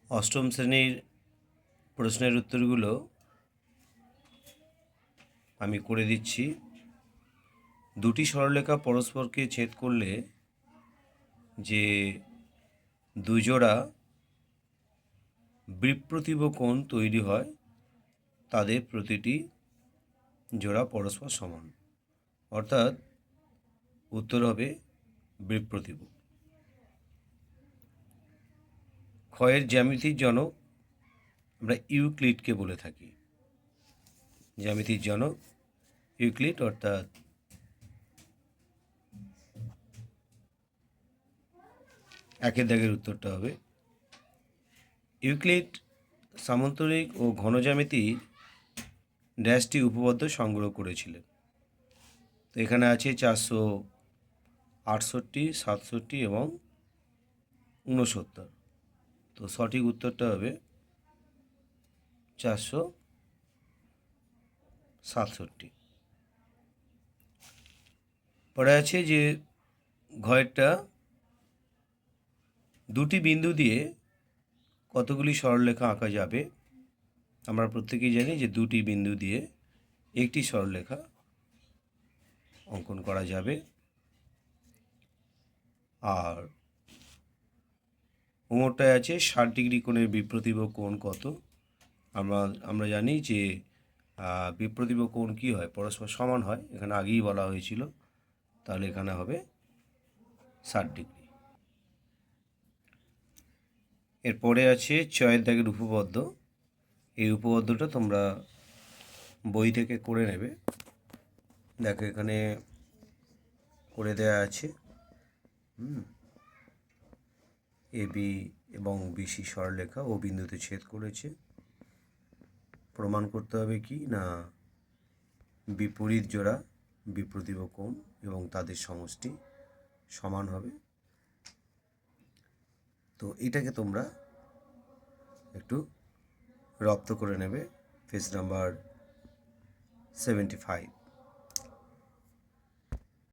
অষ্টম শ্রেণীর প্রশ্নের উত্তরগুলো আমি করে দিচ্ছি। দুটি সরলরেখা পরস্পরকে ছেদ করলে যে দুজোড়া বিপ্রতীব কোণ তৈরি হয় তাদের প্রতিটি জোড়া পরস্পর সমান, অর্থাৎ উত্তর হবে বিপ্রতীব। ক্ষয়ের জ্যামিতির জনক আমরা ইউক্লিডকে বলে থাকি। জ্যামিতির জনক ইউক্লিড, অর্থাৎ একের দাগের উত্তরটা হবে ইউক্লিড সামান্তরিক ও ঘনজ্যামিতির ড্যাশটি উপপাদ্য সংগ্রহ করেছিলেন। তো এখানে আছে 468, 67 এবং 69। তো সঠিক উত্তরটা হবে 467। পরে আছে যে ঘয়েরটা দুটি বিন্দু দিয়ে কতগুলি সরলরেখা আঁকা যাবে। আমরা প্রত্যেকেই জানি যে দুটি বিন্দু দিয়ে একটি সরলরেখা অঙ্কন করা যাবে। আর উমরটায় আছে 60 ডিগ্রি কোণের বিপ্রতীব কোণ কত। আমরা জানি যে বিপ্রতীব কোণ কী হয়, পরস্পর সমান হয়, এখানে আগেই বলা হয়েছিল। তাহলে এখানে হবে 60 ডিগ্রি। এরপরে আছে 6 দাগের উপপাদ্য। এই উপপাদ্যটা তোমরা বই থেকে করে নেবে। দেখো এখানে করে দেয়া আছে এবি এবং বিসি সরলরেখা ও বিন্দুতে ছেদ করেছে। প্রমাণ করতে হবে কি না বিপরীত জোড়া বিপ্রতীব কোণ এবং তাদের সমষ্টি সমান হবে। তো এটাকে তোমরা একটু রপ্ত করে নেবে পেজ নাম্বার 75।